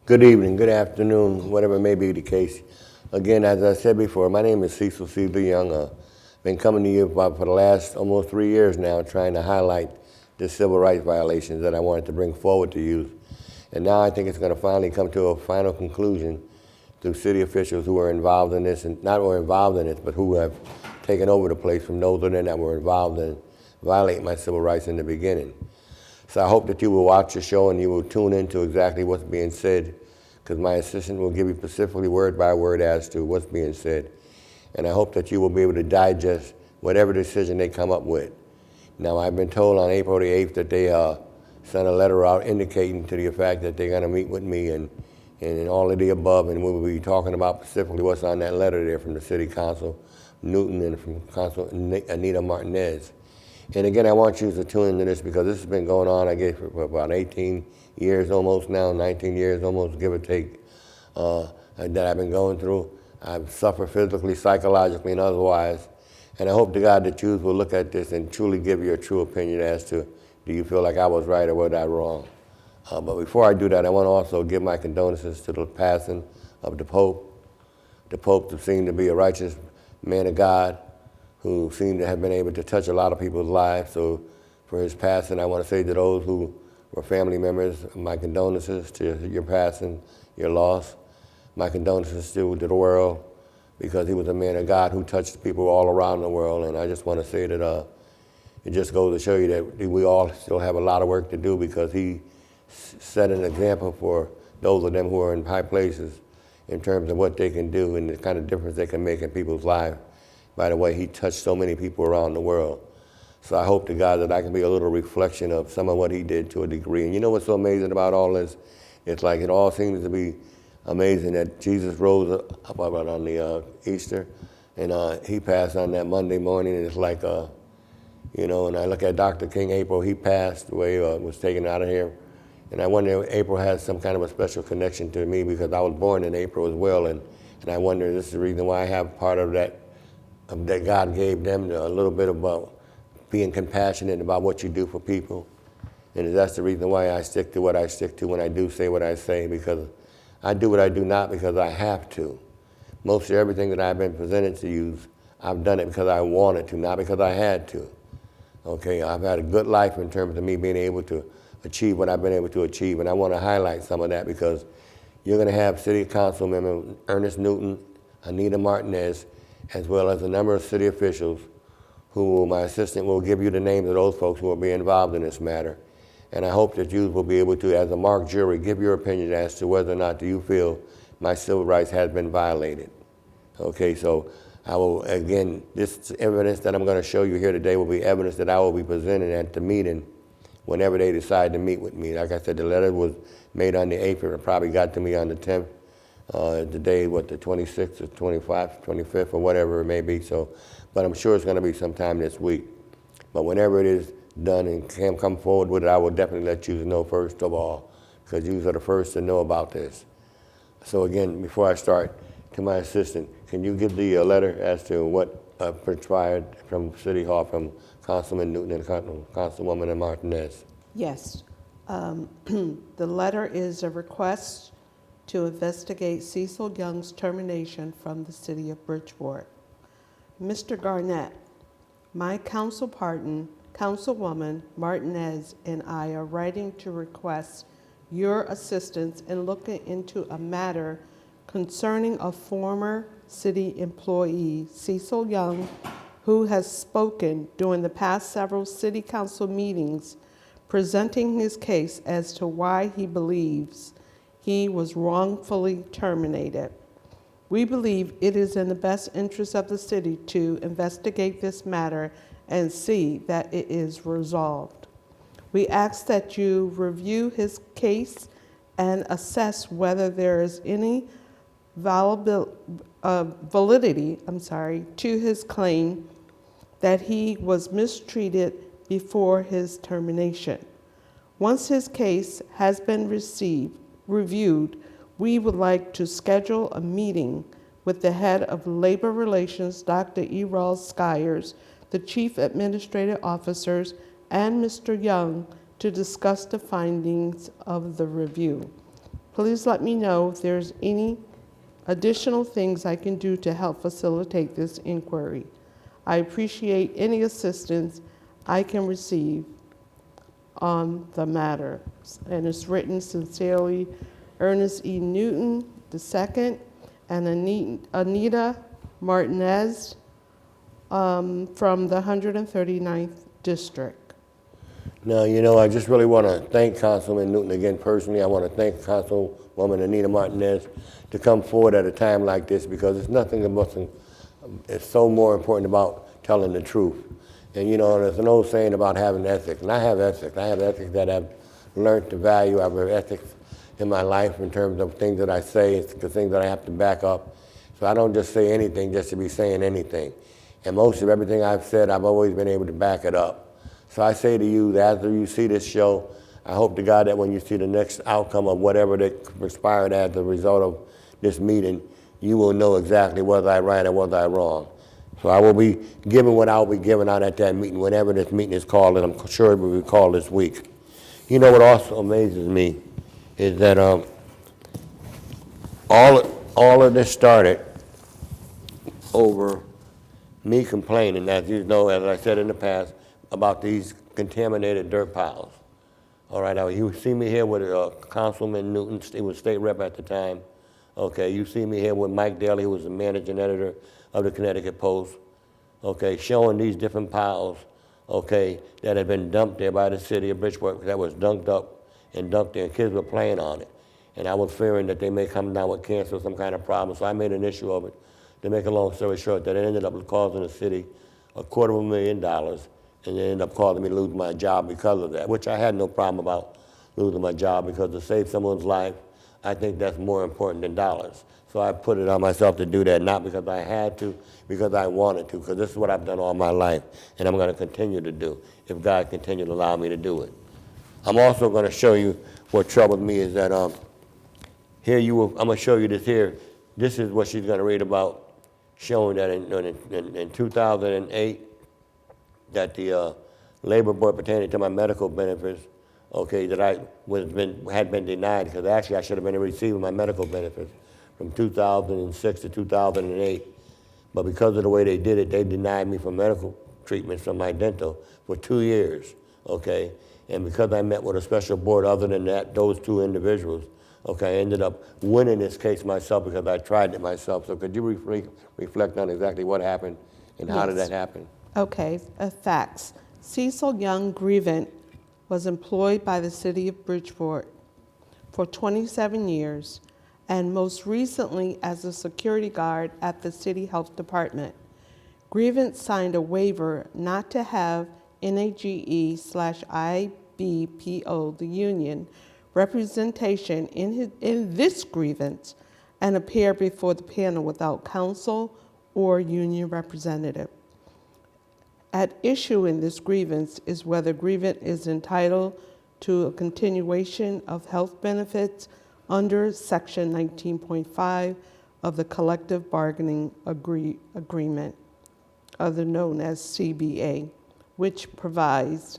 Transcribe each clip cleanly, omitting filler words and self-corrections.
Good evening, good afternoon, whatever may be the case. Again, as I said before, my name is Cecil Young. Been coming to you for the last almost 3 years now, trying to highlight the civil rights violations that I wanted to bring forward to you. And now I think it's going to finally come to a final conclusion through city officials who are involved in this, and not were involved in it, but who have taken over the place from those of them that were involved in violating my civil rights in the beginning. So I hope that you will watch the show and you will tune into exactly what's being said, because my assistant will give you specifically word by word as to what's being said. And I hope that you will be able to digest whatever decision they come up with. Now, I've been told on April the 8th that they sent a letter out indicating to the effect that they're going to meet with me and all of the above, and we'll be talking about specifically what's on that letter there from the City Council, Newton, and from Council Anita Martinez. And again, I want you to tune into this because this has been going on, I guess, for about 18 years almost now, 19 years almost, give or take, that I've been going through. I've suffered physically, psychologically, and otherwise. And I hope to God that you will look at this and truly give you a true opinion as to, do you feel like I was right or was I wrong? But before I do that, I want to also give my condolences to the passing of the Pope. The Pope seemed to be a righteous man of God who seemed to have been able to touch a lot of people's lives. So for his passing, I want to say to those who were family members, my condolences to your passing, your loss. My condolences to the world, because he was a man of God who touched people all around the world. And I just want to say that it just goes to show you that we all still have a lot of work to do, because he set an example for those of them who are in high places in terms of what they can do and the kind of difference they can make in people's lives. By the way, he touched so many people around the world. So I hope to God that I can be a little reflection of some of what he did to a degree. And you know what's so amazing about all this? It's like it all seems to be amazing that Jesus rose up on the Easter, and he passed on that Monday morning, and it's like, you know, and I look at Dr. King April, he passed away, was taken out of here. And I wonder if April has some kind of a special connection to me, because I was born in April as well, and I wonder if this is the reason why I have part of that God gave them, a little bit about being compassionate about what you do for people. And that's the reason why I stick to what I stick to when I do say what I say, because I do what I do not because I have to. Most of everything that I've been presented to you, I've done it because I wanted to, not because I had to. Okay, I've had a good life in terms of me being able to achieve what I've been able to achieve, and I want to highlight some of that, because you're going to have City Council member Ernest Newton, Anita Martinez, as well as a number of city officials who my assistant will give you the names of those folks who will be involved in this matter. And I hope that you will be able to, as a mock jury, give your opinion as to whether or not do you feel my civil rights has been violated. Okay, so I will, again, this evidence that I'm going to show you here today will be evidence that I will be presenting at the meeting whenever they decide to meet with me. Like I said, the letter was made on the 8th, and it probably got to me on the 10th. The day, what, the 26th or 25th, 25th, or whatever it may be. So, but I'm sure it's going to be sometime this week. But whenever it is done and can come forward with it, I will definitely let you know first of all, because you are the first to know about this. So again, before I start, to my assistant, can you give the letter as to what transpired from City Hall from Councilman Newton and Councilwoman Martinez? Yes. The letter is a request to investigate Cecil Young's termination from the City of Bridgeport. Mr. Garnett, my council partner, Councilwoman Martinez, and I are writing to request your assistance in looking into a matter concerning a former city employee, Cecil Young, who has spoken during the past several city council meetings presenting his case as to why he believes he was wrongfully terminated. We believe it is in the best interest of the city to investigate this matter and see that it is resolved. We ask that you review his case and assess whether there is any validity to his claim that he was mistreated before his termination. Once his case has been reviewed, we would like to schedule a meeting with the head of Labor Relations, Dr. Errol Skyers, the Chief Administrative Officers, and Mr. Young to discuss the findings of the review. Please let me know if there's any additional things I can do to help facilitate this inquiry. I appreciate any assistance I can receive on the matter. And it's written sincerely, Ernest E. Newton II and Anita Martinez from the 139th District. Now, you know, I just really want to thank Councilman Newton again personally. I want to thank Councilwoman Anita Martinez to come forward at a time like this, because it's nothing about, it's so more important about telling the truth. And you know, there's an old saying about having ethics, and I have ethics. I have ethics that I've learned to value. I have ethics in my life in terms of things that I say, the things that I have to back up. So I don't just say anything just to be saying anything. And most of everything I've said, I've always been able to back it up. So I say to you that after you see this show, I hope to God that when you see the next outcome of whatever that transpired as a result of this meeting, you will know exactly whether I right or whether I wrong. So I will be giving what I'll be giving out at that meeting, whenever this meeting is called, and I'm sure it will be called this week. You know what also amazes me is that all of this started over me complaining, as you know, as I said in the past, about these contaminated dirt piles. All right, now you see me here with Councilman Newton, he was state rep at the time. Okay, you see me here with Mike Daly, who was the managing editor of the Connecticut Post. Okay, showing these different piles, okay, that had been dumped there by the city of Bridgeport, that was dunked up and dumped there, and kids were playing on it. And I was fearing that they may come down with cancer or some kind of problem, so I made an issue of it. To make a long story short, that it ended up causing the city $250,000, and they ended up causing me to lose my job because of that, which I had no problem about losing my job, because to save someone's life, I think that's more important than dollars. So I put it on myself to do that, not because I had to, because I wanted to, because this is what I've done all my life, and I'm going to continue to do, if God continues to allow me to do it. I'm also going to show you what troubled me is that here I'm going to show you this here. This is what she's going to read about, showing that in 2008, that the labor board pertaining to my medical benefits, okay, that had been denied, because actually I should have been receiving my medical benefits from 2006 to 2008. But because of the way they did it, they denied me from medical treatments from my dental for 2 years, okay? And because I met with a special board other than that, those two individuals, okay, I ended up winning this case myself because I tried it myself. So could you reflect on exactly what happened and how did that happen? Okay, facts. Cecil Young Grievant was employed by the city of Bridgeport for 27 years, and most recently as a security guard at the City Health Department. Grievant signed a waiver not to have NAGE/IBPO, the union, representation in this grievance, and appear before the panel without counsel or union representative. At issue in this grievance is whether grievant is entitled to a continuation of health benefits under Section 19.5 of the Collective Bargaining Agreement, other known as CBA, which provides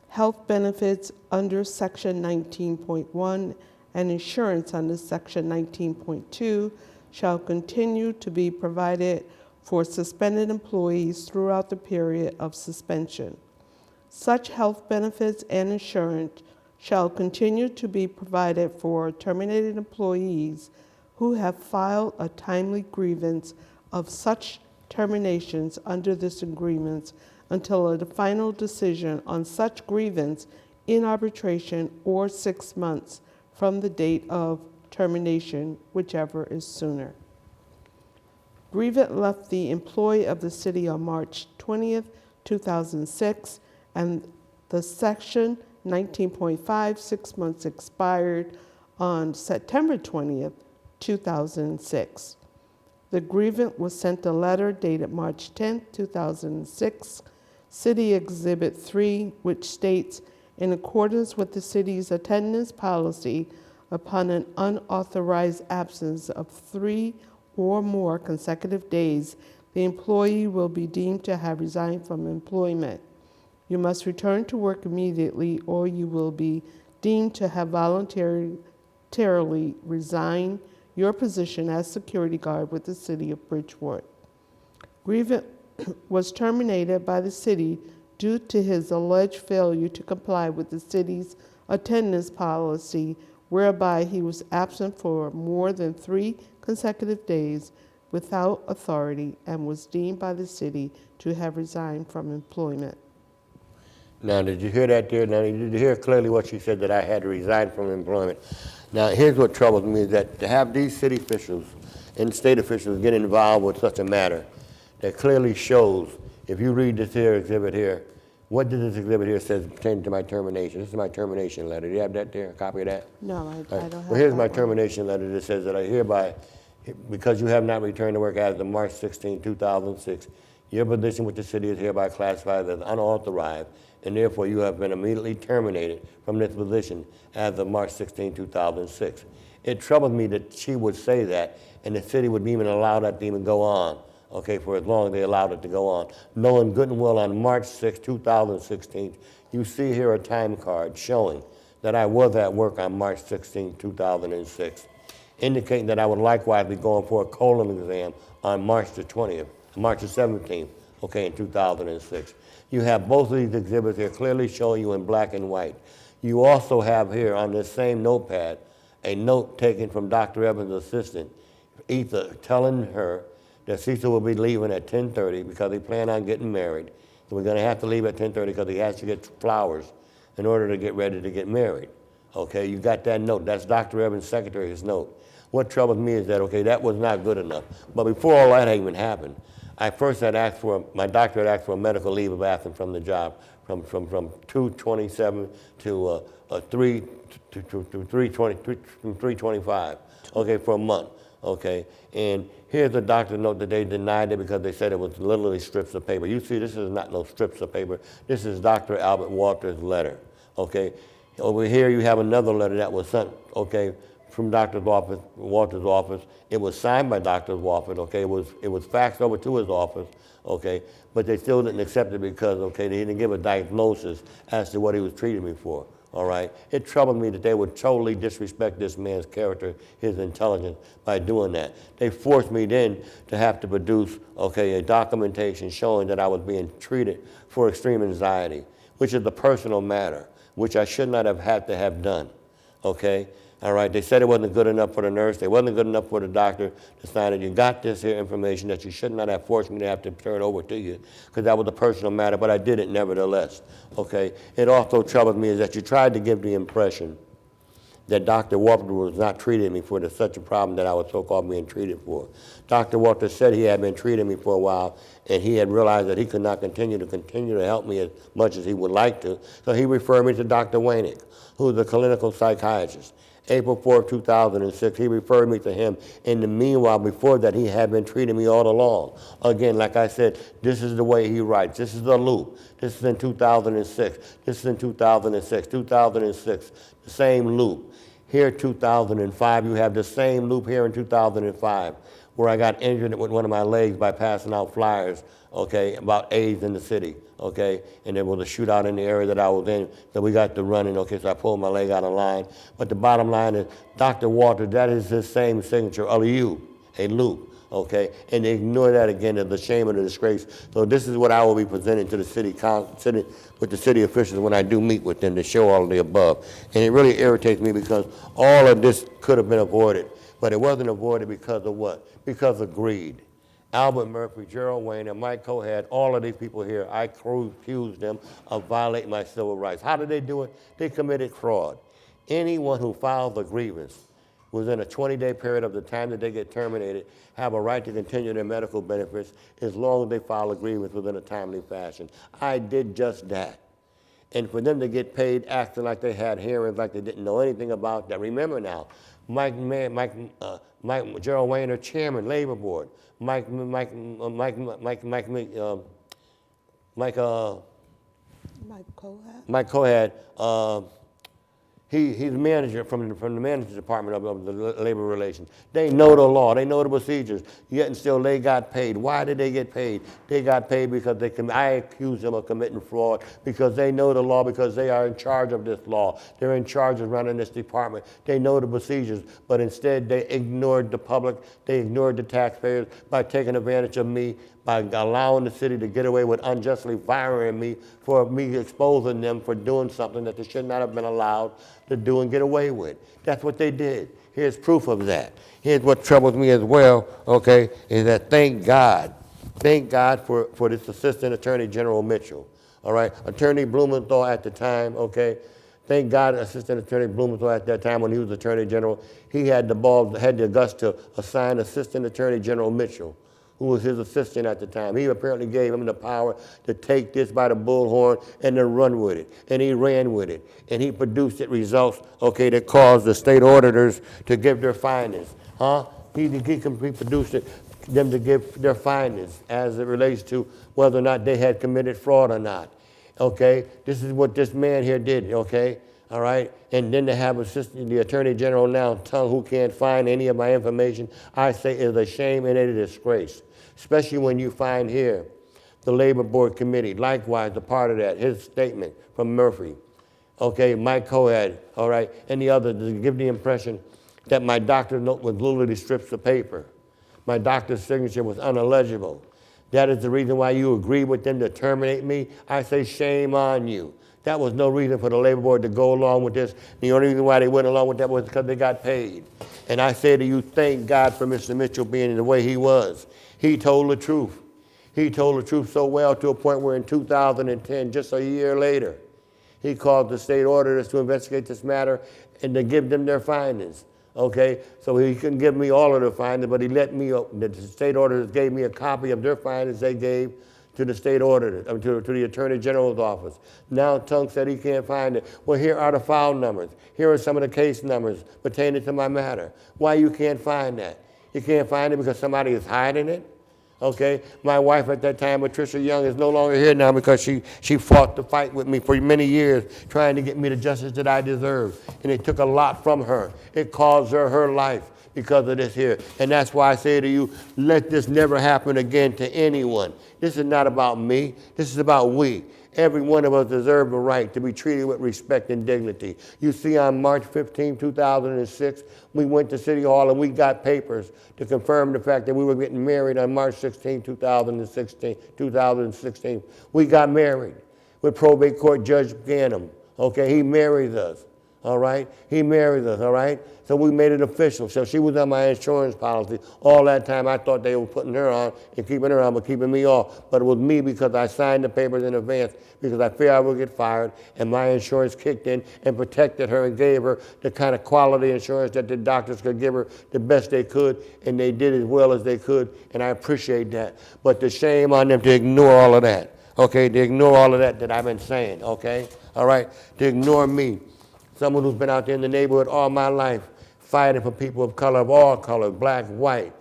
health benefits under Section 19.1 and insurance under Section 19.2 shall continue to be provided for suspended employees throughout the period of suspension. Such health benefits and insurance shall continue to be provided for terminated employees who have filed a timely grievance of such terminations under this agreement until a final decision on such grievance in arbitration or 6 months from the date of termination, whichever is sooner. Grievant left the employ of the city on March 20th, 2006, and the Section 19.5 6 months expired on September 20th, 2006. The grievant was sent a letter dated March 10th, 2006, City Exhibit 3, which states, in accordance with the city's attendance policy, upon an unauthorized absence of 3 or more consecutive days, the employee will be deemed to have resigned from employment. You must return to work immediately, or you will be deemed to have voluntarily voluntarily resign your position as security guard with the city of Bridgeport. Grievance was terminated by the city due to his alleged failure to comply with the city's attendance policy, whereby he was absent for more than 3 consecutive days without authority and was deemed by the city to have resigned from employment. Now, did you hear that there? Now, did you hear clearly what she said, that I had to resign from employment? Now, here's what troubles me, is that to have these city officials and state officials get involved with such a matter that clearly shows, if you read this here exhibit here, what does this exhibit here says pertaining to my termination? This is my termination letter. Do you have that there, a copy of that? No, I All right. don't have Well, here's that my one. termination letter that says that I hereby, because you have not returned to work as of March 16, 2006, your position with the city is hereby classified as unauthorized, and therefore you have been immediately terminated from this position as of March 16, 2006. It troubled me that she would say that, and the city would even allow that to even go on, okay, for as long as they allowed it to go on. Knowing good and well on March 6, 2016, you see here a time card showing that I was at work on March 16, 2006, indicating that I would likewise be going for a colon exam on March the 20th, March the 17th, okay, in 2006. You have both of these exhibits here clearly showing you in black and white. You also have here on this same notepad a note taken from Dr. Evans' assistant, Etha, telling her that Cecil will be leaving at 10:30 because they plan on getting married. So we're gonna have to leave at 10:30 because he has to get flowers in order to get ready to get married. Okay, you got that note. That's Dr. Evans' secretary's note. What troubles me is that, okay, that was not good enough. But before all that even happened, I first had asked for, my doctor had asked for a medical leave of absence from the job from 2/27 to 3/25, okay, for a month, okay? And here's a doctor note that they denied it because they said it was literally strips of paper. You see, this is not no strips of paper. This is Dr. Albert Walters' letter, okay? Over here you have another letter that was sent, okay, from Dr. Walters' office. It was signed by Dr. Walters, okay? It was faxed over to his office, okay? But they still didn't accept it because, okay, they didn't give a diagnosis as to what he was treating me for, all right? It troubled me that they would totally disrespect this man's character, his intelligence, by doing that. They forced me then to have to produce, okay, a documentation showing that I was being treated for extreme anxiety, which is a personal matter, which I should not have had to have done, okay? All right, they said it wasn't good enough for the nurse. It wasn't good enough for the doctor to sign it. You got this here information that you should not have forced me to have to turn over to you because that was a personal matter, but I did it nevertheless, okay? It also troubled me is that you tried to give the impression that Dr. Walters was not treating me for such a problem that I was so-called being treated for. Dr. Walters said he had been treating me for a while, and he had realized that he could not continue to help me as much as he would like to, so he referred me to Dr. Wainick, who is a clinical psychiatrist. April 4, 2006, he referred me to him. In the meanwhile, before that, he had been treating me all along. Again, like I said, this is the way he writes. This is the loop. This is in 2006. This is in 2006. 2006, the same loop. Here, 2005, you have the same loop here in 2005, where I got injured with one of my legs by passing out flyers, okay, about AIDS in the city, okay? And there was a shootout in the area that I was in, so we got to running, okay, so I pulled my leg out of line. But the bottom line is, Dr. Walters, that is his same signature, a loop, okay? And they ignore that again as the shame and the disgrace. So this is what I will be presenting to the city with the city officials when I do meet with them to show all of the above. And it really irritates me because all of this could have been avoided, but it wasn't avoided because of what? Because of greed. Albert Murphy, Gerald Wayne, and Mike Cohad, all of these people here, I accused them of violating my civil rights. How did they do it? They committed fraud. Anyone who files a grievance within a 20-day period of the time that they get terminated have a right to continue their medical benefits as long as they file a grievance within a timely fashion. I did just that. And for them to get paid acting like they had hearings, like they didn't know anything about that. Remember now, Gerald Wayne, chairman, labor board. Mike Cohad? Cohad, He's a manager from the management department of the labor relations. They know the law. They know the procedures. Yet and still they got paid. Why did they get paid? They got paid because I accuse them of committing fraud because they know the law, because they are in charge of this law. They're in charge of running this department. They know the procedures, but instead they ignored the public. They ignored the taxpayers by taking advantage of me, by allowing the city to get away with unjustly firing me for me exposing them for doing something that they should not have been allowed to do and get away with. That's what they did. Here's proof of that. Here's what troubles me as well, okay, is that thank God for this Assistant Attorney General Mitchell, all right? Attorney Blumenthal at the time, okay, thank God Assistant Attorney Blumenthal at that time when he was Attorney General, he had the guts to assign Assistant Attorney General Mitchell, who was his assistant at the time. He apparently gave him the power to take this by the bullhorn and to run with it. And he ran with it. And he produced it results, okay, that caused the state auditors to give their findings. He produced them to give their findings as it relates to whether or not they had committed fraud or not. Okay, this is what this man here did, okay? All right, and then to have the Attorney General now tongue who can't find any of my information, I say is a shame and a disgrace. Especially when you find here the Labor Board Committee, likewise, a part of that, his statement from Murphy, okay, Mike Coed, all right, and the others to give the impression that my doctor's note was literally strips of paper. My doctor's signature was unillegible. That is the reason why you agree with them to terminate me. I say shame on you. That was no reason for the Labor Board to go along with this. The only reason why they went along with that was because they got paid. And I say to you, thank God for Mr. Mitchell being the way he was. He told the truth. He told the truth so well to a point where in 2010, just a year later, he called the state auditors to investigate this matter and to give them their findings. Okay, so he couldn't give me all of the findings, but he let me, the state auditors gave me a copy of their findings they gave to the state auditor, to the Attorney General's office. Now Tunk said he can't find it. Well, here are the file numbers. Here are some of the case numbers pertaining to my matter. Why you can't find that? You can't find it because somebody is hiding it? Okay, my wife at that time, Patricia Young, is no longer here now because she fought the fight with me for many years trying to get me the justice that I deserve. And it took a lot from her. It cost her life because of this here. And that's why I say to you, let this never happen again to anyone. This is not about me. This is about we. Every one of us deserves the right to be treated with respect and dignity. You see, on March 15, 2006, we went to City Hall and we got papers to confirm the fact that we were getting married on March 16, 2016. We got married with probate court Judge Ganem. Okay, he marries us. All right, he marries us. All right, so we made it official. So she was on my insurance policy. All that time I thought they were putting her on and keeping her on, but keeping me off. But it was me because I signed the papers in advance because I feared I would get fired, and my insurance kicked in and protected her and gave her the kind of quality insurance that the doctors could give her the best they could, and they did as well as they could, and I appreciate that. But the shame on them to ignore all of that, okay, to ignore all of that I've been saying, okay, all right, to ignore me. Someone who's been out there in the neighborhood all my life, fighting for people of color, of all colors, black, white.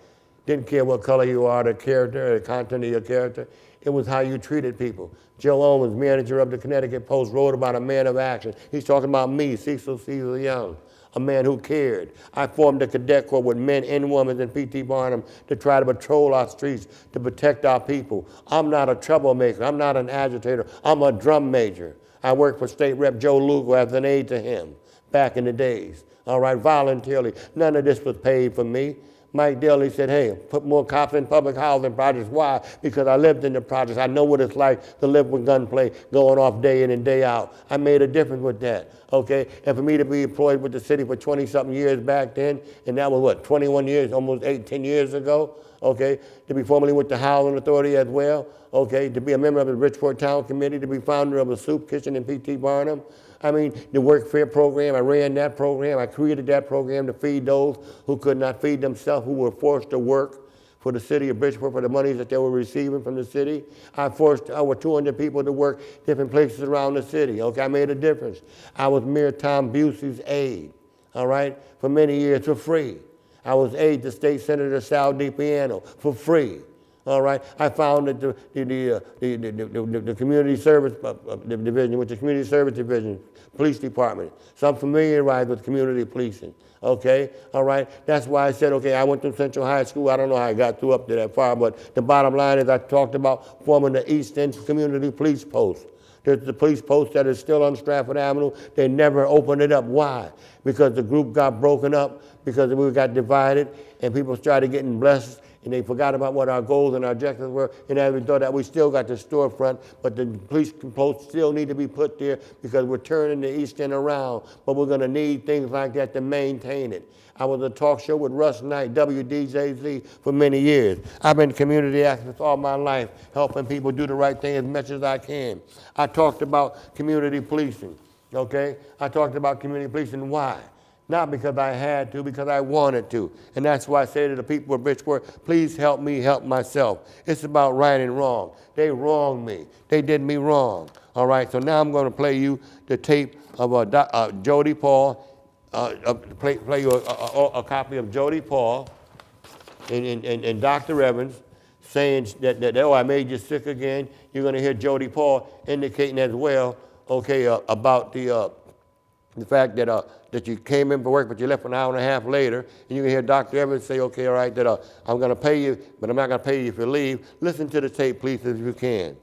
Didn't care what color you are, the character, the content of your character. It was how you treated people. Joe Owens, manager of the Connecticut Post, wrote about a man of action. He's talking about me, Cecil Young, a man who cared. I formed a cadet corps with men and women in P.T. Barnum to try to patrol our streets, to protect our people. I'm not a troublemaker. I'm not an agitator. I'm a drum major. I worked for State Rep Joe Lugo as an aide to him back in the days. All right, voluntarily. None of this was paid for me. Mike Daly said, hey, put more cops in public housing projects. Why? Because I lived in the projects. I know what it's like to live with gunplay going off day in and day out. I made a difference with that, okay? And for me to be employed with the city for 20-something years back then, and that was what, 21 years, almost 10 years ago, okay? To be formerly with the Housing Authority as well, okay? To be a member of the Bridgeport Town Committee, to be founder of a soup kitchen in P.T. Barnum. I mean, the Work Fair program, I ran that program. I created that program to feed those who could not feed themselves, who were forced to work for the city of Bridgeport for the monies that they were receiving from the city. I forced over 200 people to work different places around the city. Okay, I made a difference. I was Mayor Tom Busey's aide, all right, for many years for free. I was aide to State Senator Sal DiPiano for free. All right, I found that the community service division, which is community service division, police department. So I'm familiarized with community policing. Okay, all right. That's why I said, okay, I went to Central High School. I don't know how I got through up to that far, but the bottom line is I talked about forming the East End Community Police Post. There's the police post that is still on Stratford Avenue. They never opened it up. Why? Because the group got broken up, because we got divided, and people started getting blessed, and they forgot about what our goals and our objectives were, and we thought that we still got the storefront, but the police posts still need to be put there because we're turning the East End around, but we're going to need things like that to maintain it. I was a talk show with Russ Knight, WDJZ, for many years. I've been community activist all my life, helping people do the right thing as much as I can. I talked about community policing, okay? I talked about community policing. Why? Not because I had to, because I wanted to. And that's why I say to the people of Bridgeport, please help me help myself. It's about right and wrong. They wronged me. They did me wrong. All right, so now I'm going to play you the tape of Jody Paul, play you a copy of Jody Paul and Dr. Evans saying that, oh, I made you sick again. You're going to hear Jody Paul indicating as well, okay, about the fact that you came in for work, but you left an hour and a half later, and you can hear Dr. Evans say, okay, all right, that I'm going to pay you, but I'm not going to pay you if you leave. Listen to the tape, please, if you can.